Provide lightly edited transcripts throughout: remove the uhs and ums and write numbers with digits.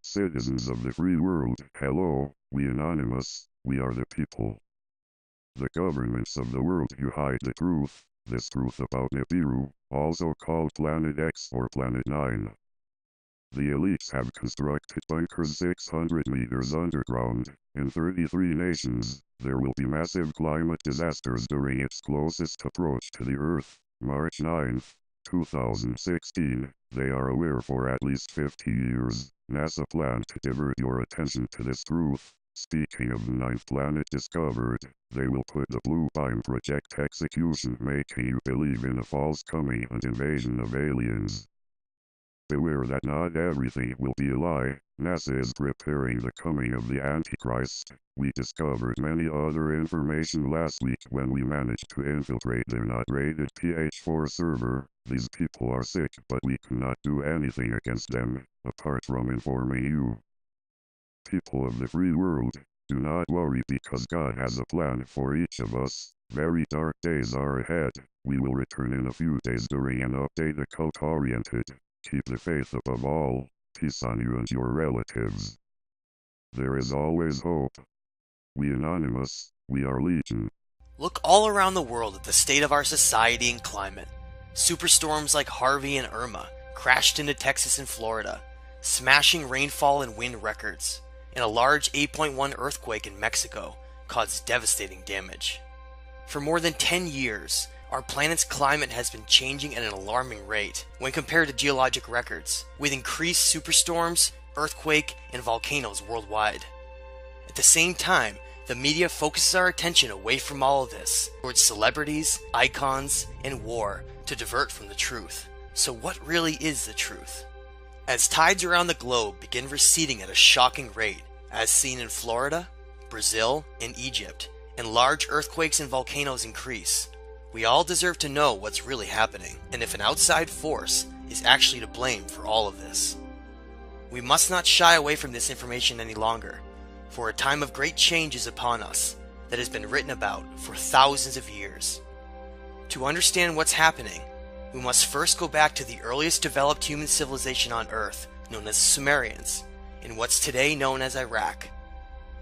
Citizens of the free world, hello, we anonymous, we are the people. The governments of the world who hide the truth, this truth about Nibiru, also called Planet X or Planet 9. The elites have constructed bunkers 600 meters underground. In 33 nations, there will be massive climate disasters during its closest approach to the Earth, March 9, 2016. They are aware for at least 50 years. NASA planned to divert your attention to this truth. Speaking of the ninth planet discovered, they will put the Blue Beam Project execution, making you believe in a false coming and invasion of aliens. Beware that not everything will be a lie. NASA is preparing the coming of the Antichrist. We discovered many other information last week when we managed to infiltrate their not-rated PH4 server. These people are sick, but we cannot do anything against them, apart from informing you. People of the free world, do not worry because God has a plan for each of us. Very dark days are ahead. We will return in a few days during an update occult-oriented. Keep the faith above all. Peace on you and your relatives. There is always hope. We anonymous, we are legion. Look all around the world at the state of our society and climate. Superstorms like Harvey and Irma crashed into Texas and Florida, smashing rainfall and wind records, and a large 8.1 earthquake in Mexico caused devastating damage. For more than 10 years, our planet's climate has been changing at an alarming rate when compared to geologic records, with increased superstorms, earthquake, and volcanoes worldwide. At the same time, the media focuses our attention away from all of this towards celebrities, icons, and war to divert from the truth. So what really is the truth? As tides around the globe begin receding at a shocking rate, as seen in Florida, Brazil, and Egypt, and large earthquakes and volcanoes increase, we all deserve to know what's really happening, and if an outside force is actually to blame for all of this. We must not shy away from this information any longer, for a time of great change is upon us that has been written about for thousands of years. To understand what's happening, we must first go back to the earliest developed human civilization on Earth, known as Sumerians, in what's today known as Iraq.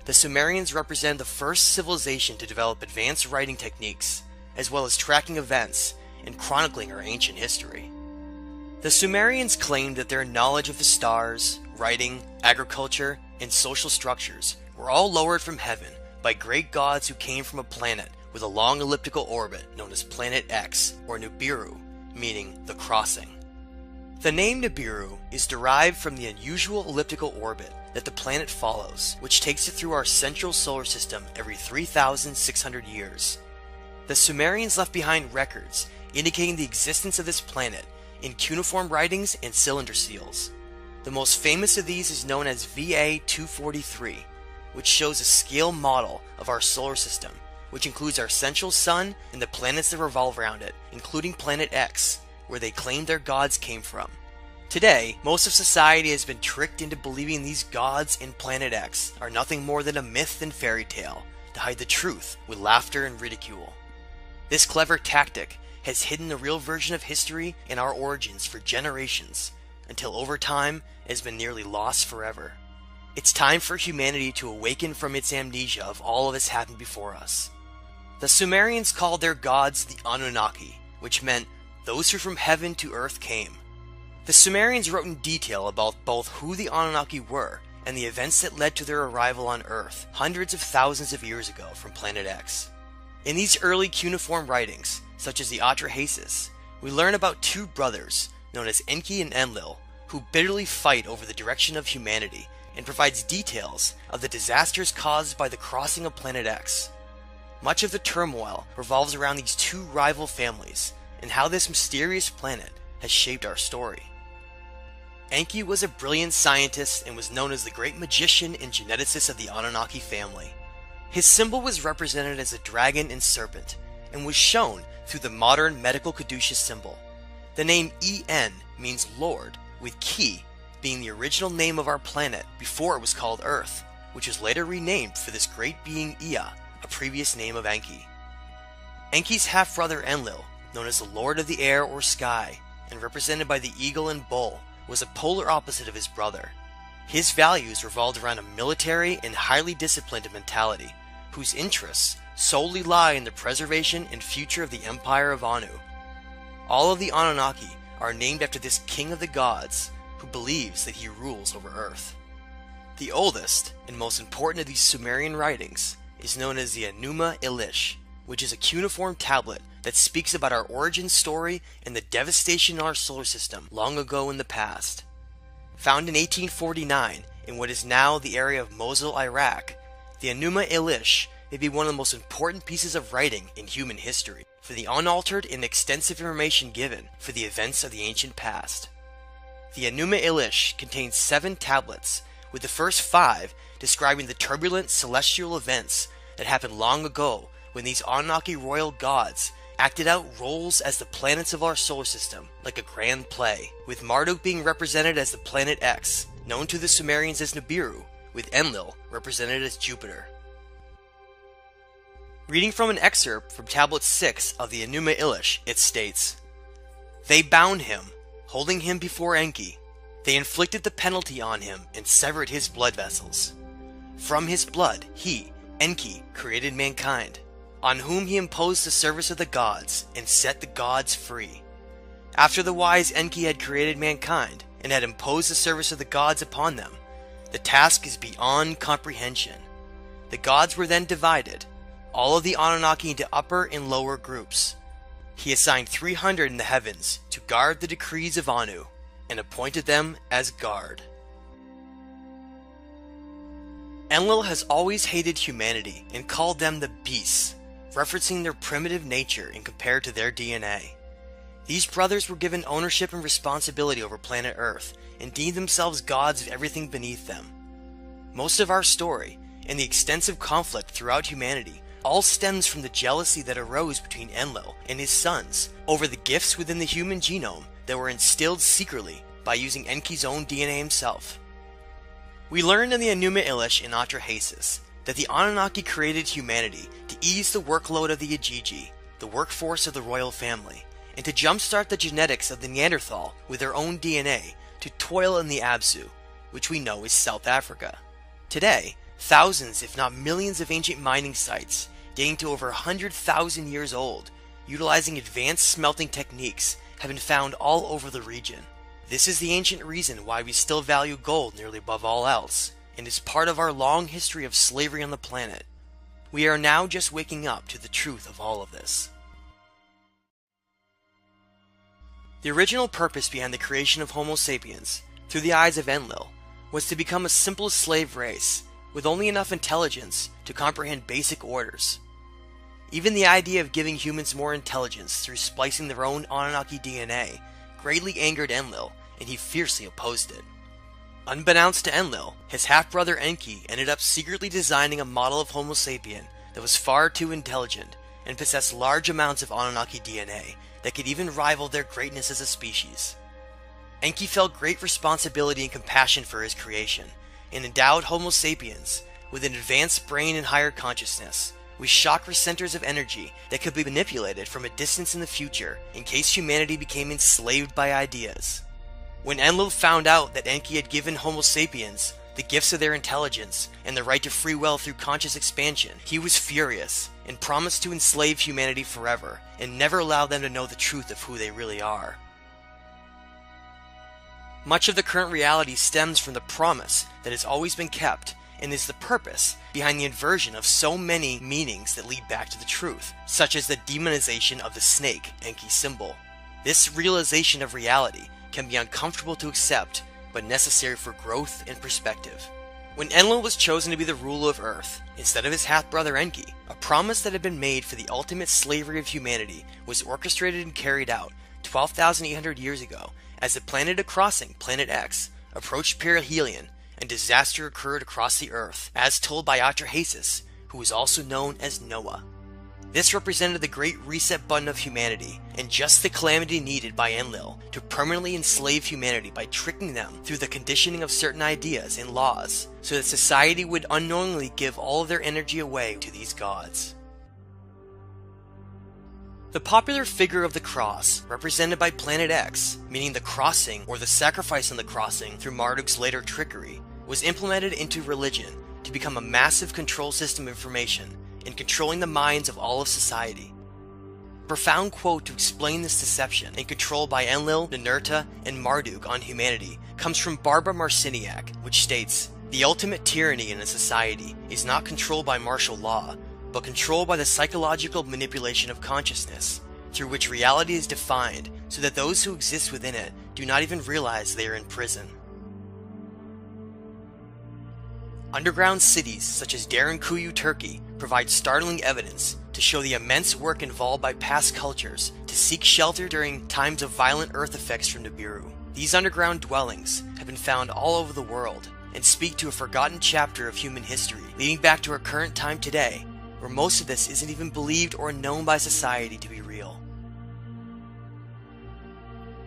The Sumerians represent the first civilization to develop advanced writing techniques, as well as tracking events and chronicling our ancient history. The Sumerians claimed that their knowledge of the stars, writing, agriculture, and social structures were all lowered from heaven by great gods who came from a planet with a long elliptical orbit known as Planet X, or Nibiru, meaning the crossing. The name Nibiru is derived from the unusual elliptical orbit that the planet follows, which takes it through our central solar system every 3,600 years. The Sumerians left behind records indicating the existence of this planet in cuneiform writings and cylinder seals. The most famous of these is known as VA-243, which shows a scale model of our solar system, which includes our central sun and the planets that revolve around it, including Planet X, where they claim their gods came from. Today, most of society has been tricked into believing these gods in Planet X are nothing more than a myth and fairy tale to hide the truth with laughter and ridicule. This clever tactic has hidden the real version of history and our origins for generations, until over time it has been nearly lost forever. It's time for humanity to awaken from its amnesia of all of this happened before us. The Sumerians called their gods the Anunnaki, which meant those who from heaven to earth came. The Sumerians wrote in detail about both who the Anunnaki were and the events that led to their arrival on Earth hundreds of thousands of years ago from Planet X. In these early cuneiform writings, such as the Atrahasis, we learn about two brothers known as Enki and Enlil, who bitterly fight over the direction of humanity, and provides details of the disasters caused by the crossing of Planet X. Much of the turmoil revolves around these two rival families and how this mysterious planet has shaped our story. Enki was a brilliant scientist and was known as the great magician and geneticist of the Anunnaki family. His symbol was represented as a dragon and serpent, and was shown through the modern medical caduceus symbol. The name En means Lord, with Ki being the original name of our planet before it was called Earth, which was later renamed for this great being Ea, a previous name of Enki. Enki's half-brother Enlil, known as the Lord of the Air or Sky, and represented by the eagle and bull, was a polar opposite of his brother. His values revolved around a military and highly disciplined mentality, whose interests solely lie in the preservation and future of the Empire of Anu. All of the Anunnaki are named after this king of the gods, who believes that he rules over Earth. The oldest and most important of these Sumerian writings is known as the Enuma Elish, which is a cuneiform tablet that speaks about our origin story and the devastation in our solar system long ago in the past. Found in 1849 in what is now the area of Mosul, Iraq, the Enuma Elish may be one of the most important pieces of writing in human history, for the unaltered and extensive information given for the events of the ancient past. The Enuma Elish contains 7 tablets, with the first 5 describing the turbulent celestial events that happened long ago when these Anunnaki royal gods acted out roles as the planets of our solar system, like a grand play, with Marduk being represented as the planet X, known to the Sumerians as Nibiru, with Enlil represented as Jupiter. Reading from an excerpt from Tablet 6 of the Enuma Elish, it states, "They bound him, holding him before Enki. They inflicted the penalty on him and severed his blood vessels. From his blood he, Enki, created mankind, on whom he imposed the service of the gods and set the gods free. After the wise Enki had created mankind and had imposed the service of the gods upon them, the task is beyond comprehension. The gods were then divided, all of the Anunnaki into upper and lower groups. He assigned 300 in the heavens to guard the decrees of Anu, and appointed them as guard." Enlil has always hated humanity and called them the beasts, referencing their primitive nature and compared to their DNA. These brothers were given ownership and responsibility over planet Earth and deemed themselves gods of everything beneath them. Most of our story, and the extensive conflict throughout humanity, all stems from the jealousy that arose between Enlil and his sons over the gifts within the human genome that were instilled secretly by using Enki's own DNA himself. We learned in the Enuma Elish in Atrahasis that the Anunnaki created humanity to ease the workload of the Ajiji, the workforce of the royal family, and to jumpstart the genetics of the Neanderthal with their own DNA to toil in the Absu, which we know is South Africa. Today, thousands if not millions of ancient mining sites, dating to over 100,000 years old, utilizing advanced smelting techniques, have been found all over the region. This is the ancient reason why we still value gold nearly above all else, and is part of our long history of slavery on the planet. We are now just waking up to the truth of all of this. The original purpose behind the creation of Homo sapiens, through the eyes of Enlil, was to become a simple slave race, with only enough intelligence to comprehend basic orders. Even the idea of giving humans more intelligence through splicing their own Anunnaki DNA greatly angered Enlil, and he fiercely opposed it. Unbeknownst to Enlil, his half-brother Enki ended up secretly designing a model of Homo sapien that was far too intelligent and possessed large amounts of Anunnaki DNA that could even rival their greatness as a species. Enki felt great responsibility and compassion for his creation, and endowed Homo sapiens with an advanced brain and higher consciousness, with chakra centers of energy that could be manipulated from a distance in the future in case humanity became enslaved by ideas. When Enlil found out that Enki had given Homo sapiens the gifts of their intelligence and the right to free will through conscious expansion, he was furious and promised to enslave humanity forever and never allow them to know the truth of who they really are. Much of the current reality stems from the promise that has always been kept, and is the purpose behind the inversion of so many meanings that lead back to the truth, such as the demonization of the snake, Enki's symbol. This realization of reality can be uncomfortable to accept, but necessary for growth and perspective. When Enlil was chosen to be the ruler of Earth, instead of his half-brother Enki, a promise that had been made for the ultimate slavery of humanity was orchestrated and carried out 12,800 years ago as the planet crossing, Planet X, approached perihelion, and disaster occurred across the Earth, as told by Atrahasis, who is also known as Noah. This represented the great reset button of humanity, and just the calamity needed by Enlil to permanently enslave humanity by tricking them through the conditioning of certain ideas and laws, so that society would unknowingly give all of their energy away to these gods. The popular figure of the cross, represented by Planet X, meaning the crossing or the sacrifice on the crossing through Marduk's later trickery, was implemented into religion to become a massive control system of information in controlling the minds of all of society. A profound quote to explain this deception and control by Enlil, Ninurta, and Marduk on humanity comes from Barbara Marciniak, which states, "The ultimate tyranny in a society is not controlled by martial law, but controlled by the psychological manipulation of consciousness, through which reality is defined so that those who exist within it do not even realize they are in prison." Underground cities such as Derinkuyu, Turkey, provide startling evidence to show the immense work involved by past cultures to seek shelter during times of violent earth effects from Nibiru. These underground dwellings have been found all over the world and speak to a forgotten chapter of human history, leading back to our current time today, where most of this isn't even believed or known by society to be real.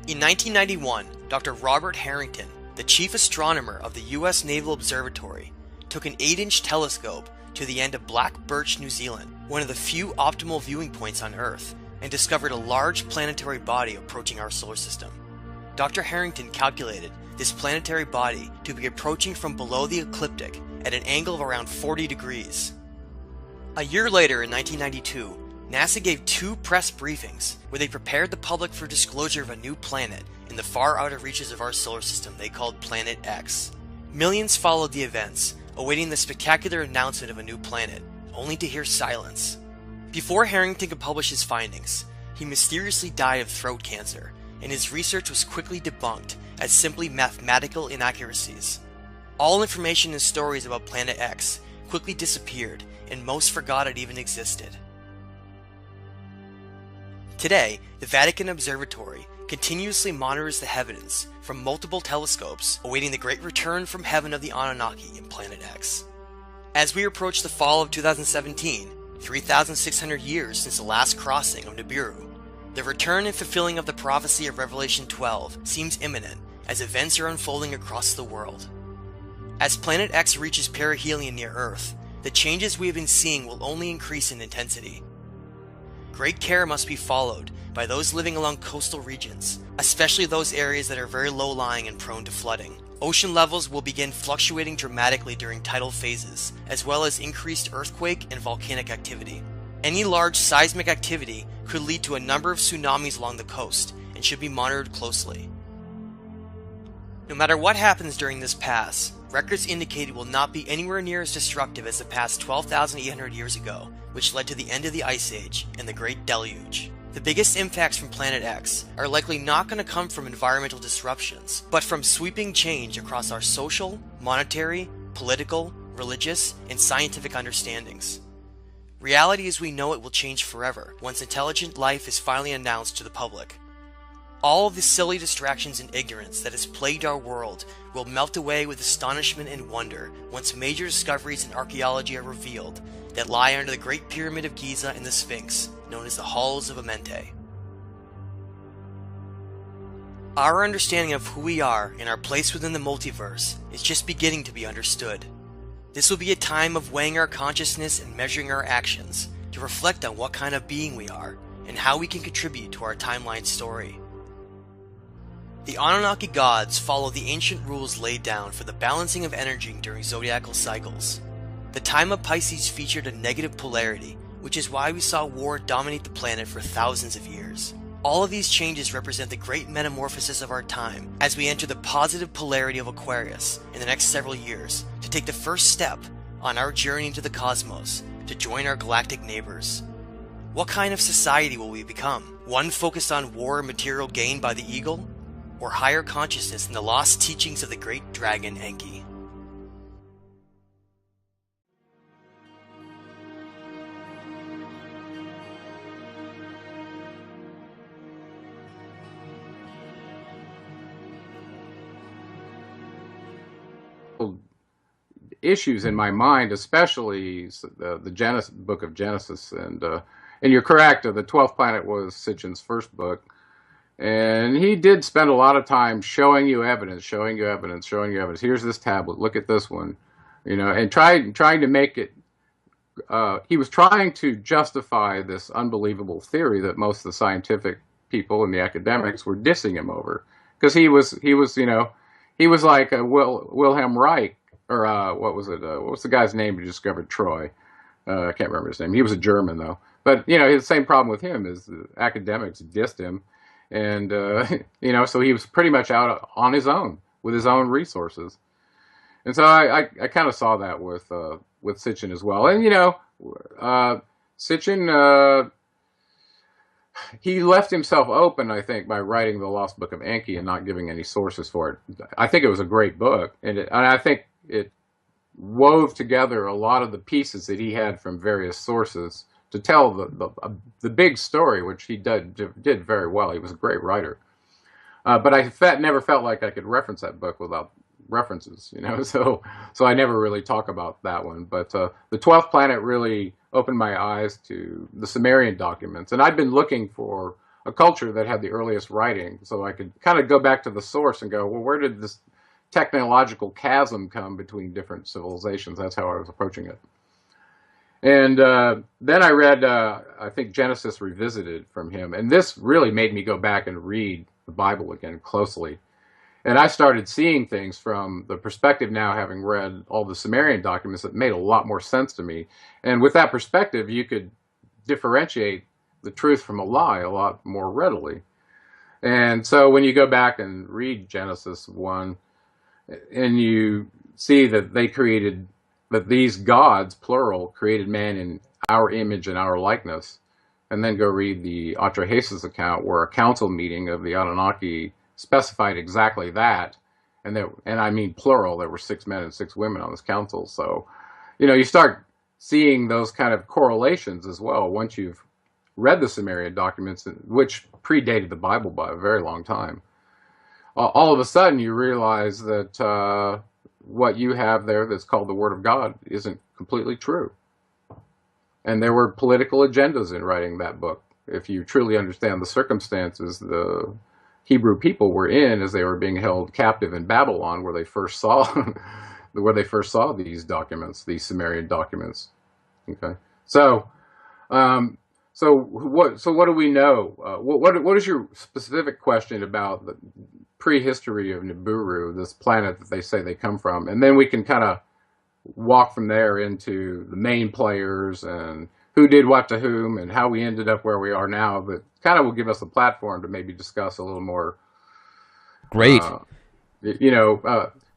In 1991, Dr. Robert Harrington, the chief astronomer of the US Naval Observatory, took an 8-inch telescope to the end of Black Birch, New Zealand, one of the few optimal viewing points on Earth, and discovered a large planetary body approaching our solar system. Dr. Harrington calculated this planetary body to be approaching from below the ecliptic at an angle of around 40 degrees. A year later, in 1992, NASA gave 2 press briefings where they prepared the public for disclosure of a new planet in the far outer reaches of our solar system they called Planet X. Millions followed the events, awaiting the spectacular announcement of a new planet, only to hear silence. Before Harrington could publish his findings, he mysteriously died of throat cancer, and his research was quickly debunked as simply mathematical inaccuracies. All information and stories about Planet X quickly disappeared, and most forgot it even existed. Today, the Vatican Observatory continuously monitors the heavens from multiple telescopes, awaiting the great return from heaven of the Anunnaki in Planet X. As we approach the fall of 2017, 3,600 years since the last crossing of Nibiru, the return and fulfilling of the prophecy of Revelation 12 seems imminent as events are unfolding across the world. As Planet X reaches perihelion near Earth, the changes we have been seeing will only increase in intensity. Great care must be followed by those living along coastal regions, especially those areas that are very low-lying and prone to flooding. Ocean levels will begin fluctuating dramatically during tidal phases, as well as increased earthquake and volcanic activity. Any large seismic activity could lead to a number of tsunamis along the coast and should be monitored closely. No matter what happens during this pass, records indicate it will not be anywhere near as destructive as the past 12,800 years ago, which led to the end of the Ice Age and the Great Deluge. The biggest impacts from Planet X are likely not going to come from environmental disruptions, but from sweeping change across our social, monetary, political, religious, and scientific understandings. Reality as we know it will change forever once intelligent life is finally announced to the public. All of the silly distractions and ignorance that has plagued our world will melt away with astonishment and wonder once major discoveries in archaeology are revealed that lie under the Great Pyramid of Giza and the Sphinx, known as the Halls of Amente. Our understanding of who we are and our place within the multiverse is just beginning to be understood. This will be a time of weighing our consciousness and measuring our actions to reflect on what kind of being we are and how we can contribute to our timeline story. The Anunnaki gods follow the ancient rules laid down for the balancing of energy during zodiacal cycles. The time of Pisces featured a negative polarity, which is why we saw war dominate the planet for thousands of years. All of these changes represent the great metamorphosis of our time as we enter the positive polarity of Aquarius in the next several years to take the first step on our journey into the cosmos to join our galactic neighbors. What kind of society will we become? One focused on war and material gain by the eagle? Or higher consciousness in the lost teachings of the great dragon Enki? Issues in my mind, especially the book of Genesis, and you're correct. The 12th planet was Sitchin's first book, and he did spend a lot of time showing you evidence, showing you evidence. Here's this tablet. Look at this one, and trying to make it. He was trying to justify this unbelievable theory that most of the scientific people and the academics were dissing him over, because he was like a Wilhelm Reich or what was it? What was the guy's name who discovered Troy? I can't remember his name. He was a German though. But the same problem with him is the academics dissed him, and so he was pretty much out on his own with his own resources. And so I kind of saw that with Sitchin as well. And Sitchin, he left himself open, I think, by writing the Lost Book of Enki and not giving any sources for it. I think it was a great book, and I think it wove together a lot of the pieces that he had from various sources to tell the big story, which he did very well. He was a great writer. But I never felt like I could reference that book without references, so I never really talk about that one. But the 12th planet really opened my eyes to the Sumerian documents, and I'd been looking for a culture that had the earliest writing, so I could kind of go back to the source and go, well, where did this technological chasm come between different civilizations? That's how I was approaching it. And then I read, I think, Genesis Revisited from him, and this really made me go back and read the Bible again closely. And I started seeing things from the perspective now, having read all the Sumerian documents, that made a lot more sense to me. And with that perspective, you could differentiate the truth from a lie a lot more readily. And so when you go back and read Genesis 1, and you see that that these gods, plural, created man in our image and our likeness, and then go read the Atrahasis account, where a council meeting of the Anunnaki specified exactly that, and I mean plural. There were 6 men and 6 women on this council. So, you start seeing those kind of correlations as well once you've read the Sumerian documents, which predated the Bible by a very long time. All of a sudden, you realize that what you have there that's called the Word of God isn't completely true. And there were political agendas in writing that book. If you truly understand the circumstances the Hebrew people were in as they were being held captive in Babylon, where they first saw these documents, these Sumerian documents. Okay, so what do we know? What is your specific question about the prehistory of Nibiru, this planet that they say they come from? And then we can kind of walk from there into the main players and who did what to whom and how we ended up where we are now. But kind of will give us a platform to maybe discuss a little more. Great.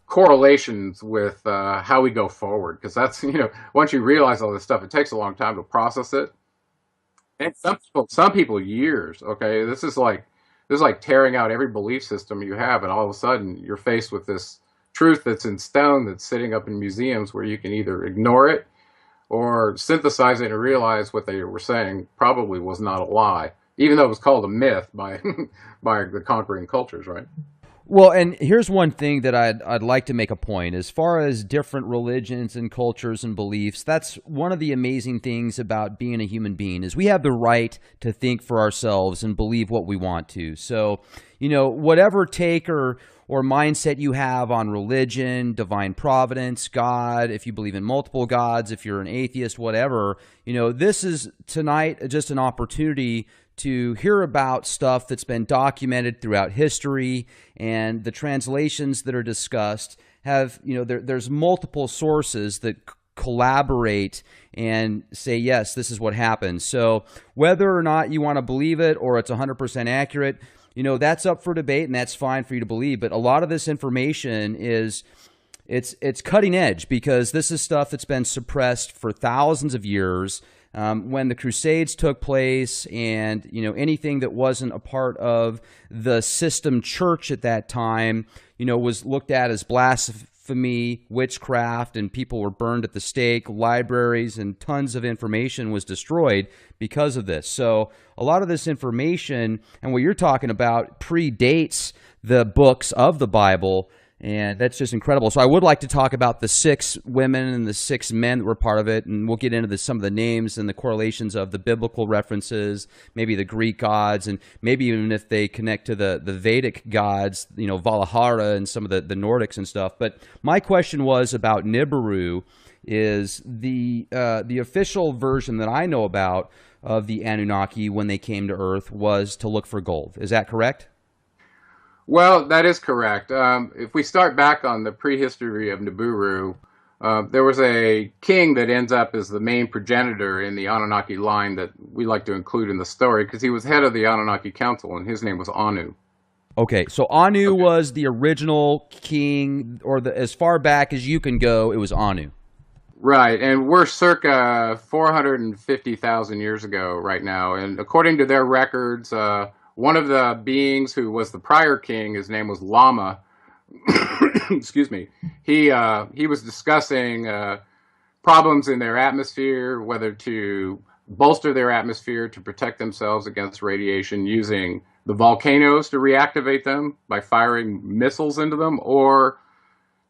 Correlations with how we go forward, because that's once you realize all this stuff, it takes a long time to process it. And some people years. Okay, this is like tearing out every belief system you have, and all of a sudden you're faced with this truth that's in stone, that's sitting up in museums, where you can either ignore it or synthesize it and realize what they were saying probably was not a lie, even though it was called a myth by the conquering cultures, right? Well, and here's one thing that I'd like to make a point. As far as different religions and cultures and beliefs, that's one of the amazing things about being a human being, is we have the right to think for ourselves and believe what we want to. So, whatever take or mindset you have on religion, divine providence, God, if you believe in multiple gods, if you're an atheist, whatever, this is tonight just an opportunity to hear about stuff that's been documented throughout history, and the translations that are discussed have, there's multiple sources that collaborate and say, yes, this is what happened. So whether or not you want to believe it or it's 100% accurate, that's up for debate, and that's fine for you to believe. But a lot of this information it's cutting edge, because this is stuff that's been suppressed for thousands of years. When the Crusades took place, and anything that wasn't a part of the system church at that time, was looked at as blasphemy, witchcraft, and people were burned at the stake. Libraries and tons of information was destroyed because of this. So a lot of this information and what you're talking about predates the books of the Bible. And that's just incredible. So I would like to talk about the 6 women and the 6 men that were part of it, and we'll get into some of the names and the correlations of the biblical references, maybe the Greek gods, and maybe even if they connect to the Vedic gods, Valhalla and some of the Nordics and stuff. But my question was about Nibiru. Is the official version that I know about of the Anunnaki when they came to Earth was to look for gold. Is that correct? Well, that is correct. If we start back on the prehistory of Nibiru, there was a king that ends up as the main progenitor in the Anunnaki line that we like to include in the story because he was head of the Anunnaki Council, and his name was Anu. Okay, so Anu was the original king, or as far back as you can go, it was Anu. Right, and we're circa 450,000 years ago right now, and according to their records, one of the beings who was the prior king, his name was Lama. Excuse me. He was discussing problems in their atmosphere, whether to bolster their atmosphere to protect themselves against radiation using the volcanoes to reactivate them by firing missiles into them, or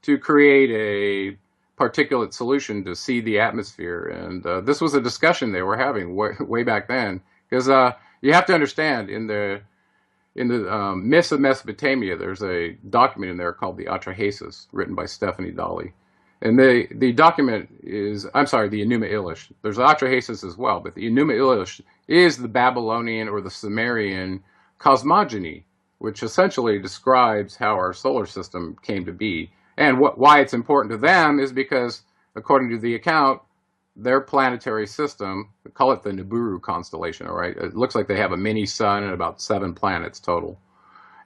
to create a particulate solution to seed the atmosphere. And this was a discussion they were having way back then, because you have to understand, in the myths of Mesopotamia, there's a document in there called the Atrahasis, written by Stephanie Dalley. And the document is, I'm sorry, the Enuma Elish. There's Atrahasis as well, but the Enuma Elish is the Babylonian or the Sumerian cosmogony, which essentially describes how our solar system came to be. And why it's important to them is because, according to the account, their planetary system, we call it the Nibiru constellation, all right? It looks like they have a mini sun and about 7 planets total.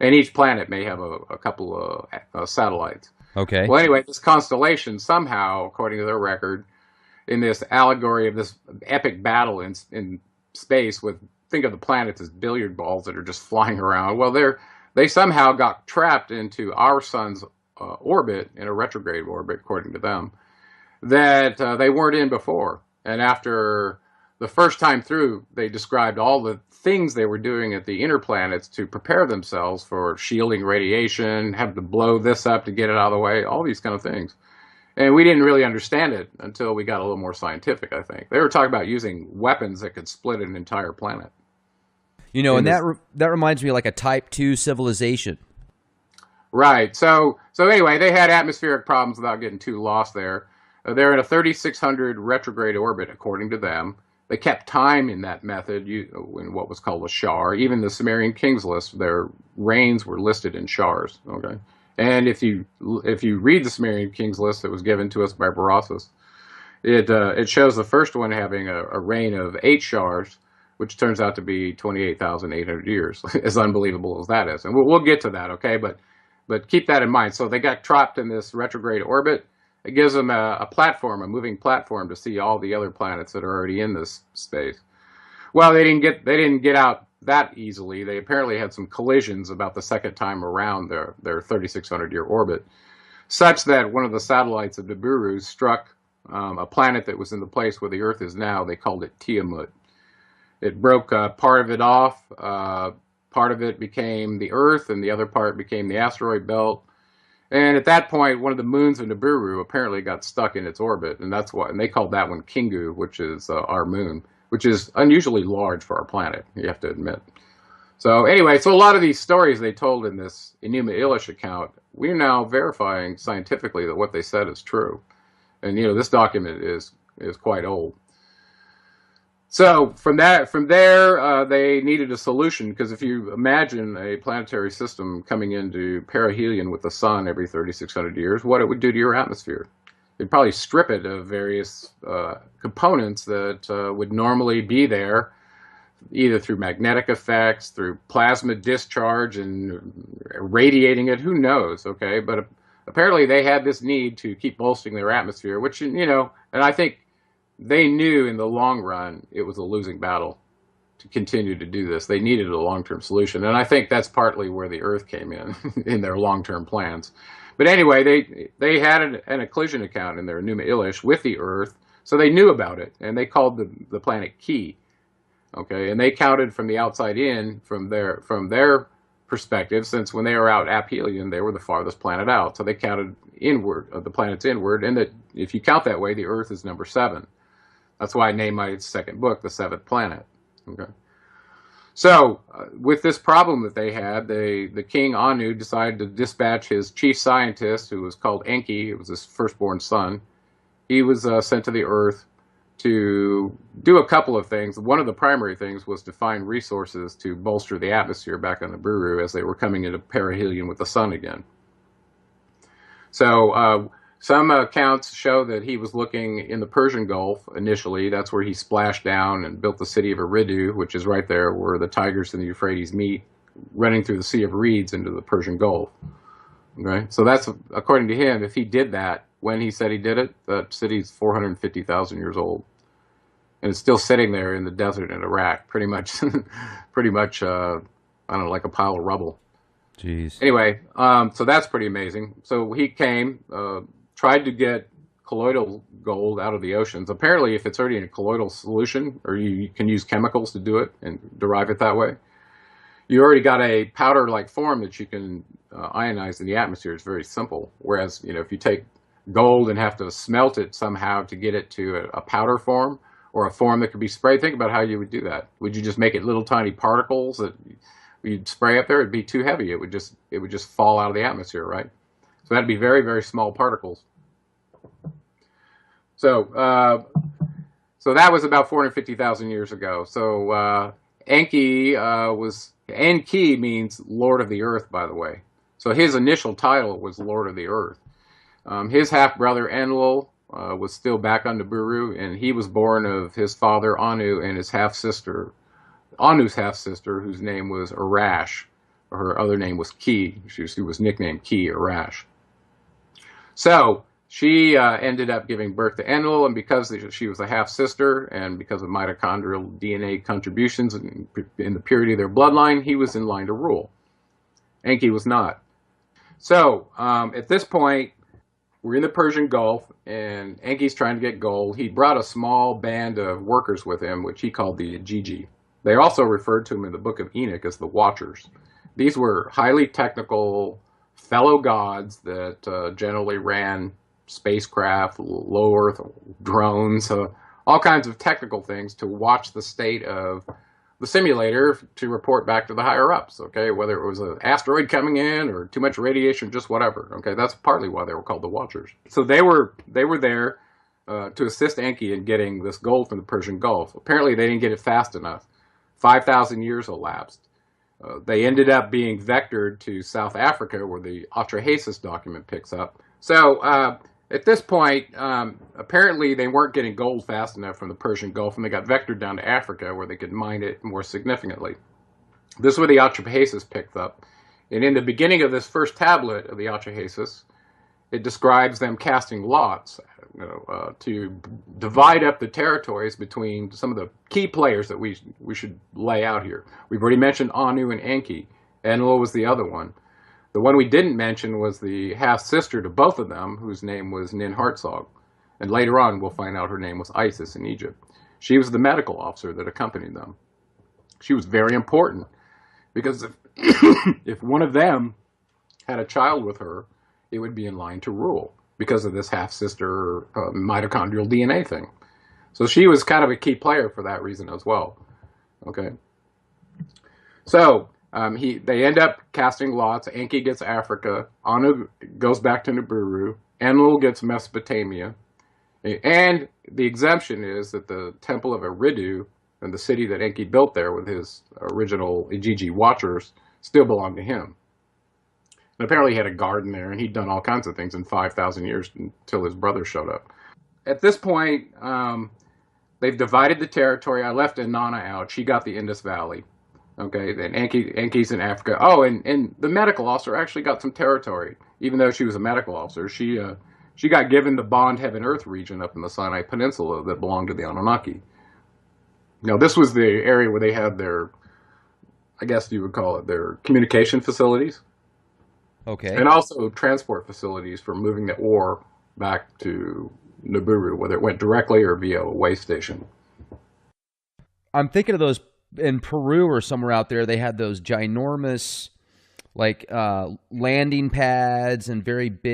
And each planet may have a couple of satellites. Okay. Well, anyway, this constellation somehow, according to their record, in this allegory of this epic battle in space with, think of the planets as billiard balls that are just flying around. Well, they somehow got trapped into our sun's orbit, in a retrograde orbit, according to them, that they weren't in before. And after the first time through, they described all the things they were doing at the inner planets to prepare themselves for shielding radiation, have to blow this up to get it out of the way, all these kind of things. And we didn't really understand it until we got a little more scientific, I think. They were talking about using weapons that could split an entire planet. You know, and that reminds me of like a Type 2 civilization. Right. So anyway, they had atmospheric problems without getting too lost there. They're in a 3600 retrograde orbit, according to them. They kept time in that method in what was called a shar. Even the Sumerian kings list, their reigns were listed in shars. Okay, and if you read the Sumerian kings list that was given to us by Berossus, it shows the first one having a reign of 8 shars, which turns out to be 28,800 years. As unbelievable as that is, and we'll get to that. Okay, but keep that in mind. So they got trapped in this retrograde orbit. It gives them a platform, a moving platform, to see all the other planets that are already in this space. Well, they didn't get out that easily. They apparently had some collisions about the second time around their 3,600-year orbit, such that one of the satellites of Nibiru struck a planet that was in the place where the Earth is now. They called it Tiamat. It broke part of it off. Part of it became the Earth, and the other part became the asteroid belt. And at that point, one of the moons of Nibiru apparently got stuck in its orbit, and they called that one Kingu, which is our moon, which is unusually large for our planet, you have to admit. So anyway, so a lot of these stories they told in this Enuma Elish account, we're now verifying scientifically that what they said is true. And this document is quite old. So from there, they needed a solution, because if you imagine a planetary system coming into perihelion with the sun every 3,600 years, what it would do to your atmosphere. It'd probably strip it of various components that would normally be there, either through magnetic effects, through plasma discharge and radiating it, who knows, okay? But apparently they had this need to keep bolstering their atmosphere, which, and I think they knew in the long run it was a losing battle to continue to do this. They needed a long-term solution, and I think that's partly where the Earth came in their long-term plans. But anyway, they had an occlusion account in their Enuma Elish with the Earth, so they knew about it, and they called the planet Ki. Okay, and they counted from the outside in, from their perspective, since when they were out aphelion, they were the farthest planet out. So they counted inward, the planets inward, and that if you count that way, the Earth is number 7. That's why I named my second book The Seventh Planet. Okay. So with this problem that they had, the king Anu decided to dispatch his chief scientist, who was called Enki. It was his firstborn son. He was sent to the Earth to do a couple of things. One of the primary things was to find resources to bolster the atmosphere back on Nibiru as they were coming into perihelion with the sun again. So some accounts show that he was looking in the Persian Gulf initially. That's where he splashed down and built the city of Eridu, which is right there where the Tigris and the Euphrates meet, running through the Sea of Reeds into the Persian Gulf. Okay, so that's, according to him, if he did that when he said he did it, that city's 450,000 years old, and it's still sitting there in the desert in Iraq, pretty much, I don't know, like a pile of rubble. Jeez. Anyway, so that's pretty amazing. So he came, tried to get colloidal gold out of the oceans. Apparently, if it's already in a colloidal solution, or you can use chemicals to do it and derive it that way, you already got a powder-like form that you can ionize in the atmosphere. It's very simple. Whereas, you know, if you take gold and have to smelt it somehow to get it to a powder form or a form that could be sprayed, think about how you would do that. Would you just make it little tiny particles that you'd spray up there? It'd be too heavy. It would just fall out of the atmosphere, right? So that'd be very, very small particles. So that was about 450,000 years ago. So Enki Enki means Lord of the Earth, by the way. So his initial title was Lord of the Earth. His half-brother Enlil was still back on Nibiru, and he was born of his father Anu and his half-sister, Anu's half-sister, whose name was Arash. Her other name was Ki. She was nicknamed Ki, Arash. So she ended up giving birth to Enlil, and because she was a half-sister, and because of mitochondrial DNA contributions in the purity of their bloodline, he was in line to rule. Enki was not. So at this point, we're in the Persian Gulf, and Enki's trying to get gold. He brought a small band of workers with him, which he called the Ajiji. They also referred to him in the Book of Enoch as the Watchers. These were highly technical fellow gods that generally ran spacecraft, low Earth drones, all kinds of technical things to watch the state of the simulator to report back to the higher ups, okay, whether it was an asteroid coming in or too much radiation, just whatever, okay. That's partly why they were called the Watchers. So they were there to assist Enki in getting this gold from the Persian Gulf. Apparently they didn't get it fast enough. 5,000 years elapsed. They ended up being vectored to South Africa, where the Atrahasis document picks up. So at this point, apparently they weren't getting gold fast enough from the Persian Gulf, and they got vectored down to Africa, where they could mine it more significantly. This is where the Atrahasis picked up. And in the beginning of this first tablet of the Atrahasis, it describes them casting lots to divide up the territories between some of the key players that we should lay out here. We've already mentioned Anu and Enki. Enlil was the other one. The one we didn't mention was the half-sister to both of them, whose name was Nin-Hartsog. And later on, we'll find out her name was Isis in Egypt. She was the medical officer that accompanied them. She was very important, because if one of them had a child with her, it would be in line to rule, because of this half-sister mitochondrial DNA thing. So she was kind of a key player for that reason as well. Okay. So they end up casting lots. Enki gets Africa. Anu goes back to Nibiru. Enlil gets Mesopotamia. And the exemption is that the temple of Eridu and the city that Enki built there with his original Ajiji Watchers still belonged to him. And apparently he had a garden there, and he'd done all kinds of things in 5,000 years until his brother showed up. At this point, they've divided the territory. I left Inanna out. She got the Indus Valley. Okay, then Enki's in Africa. Oh, and the medical officer actually got some territory. Even though she was a medical officer, she got given the Bond Heaven Earth region up in the Sinai Peninsula that belonged to the Anunnaki. Now, this was the area where they had their, I guess you would call it, their communication facilities. Okay. And also transport facilities for moving the ore back to Nibiru, whether it went directly or via a way station. I'm thinking of those in Peru or somewhere out there. They had those ginormous, like, landing pads and very big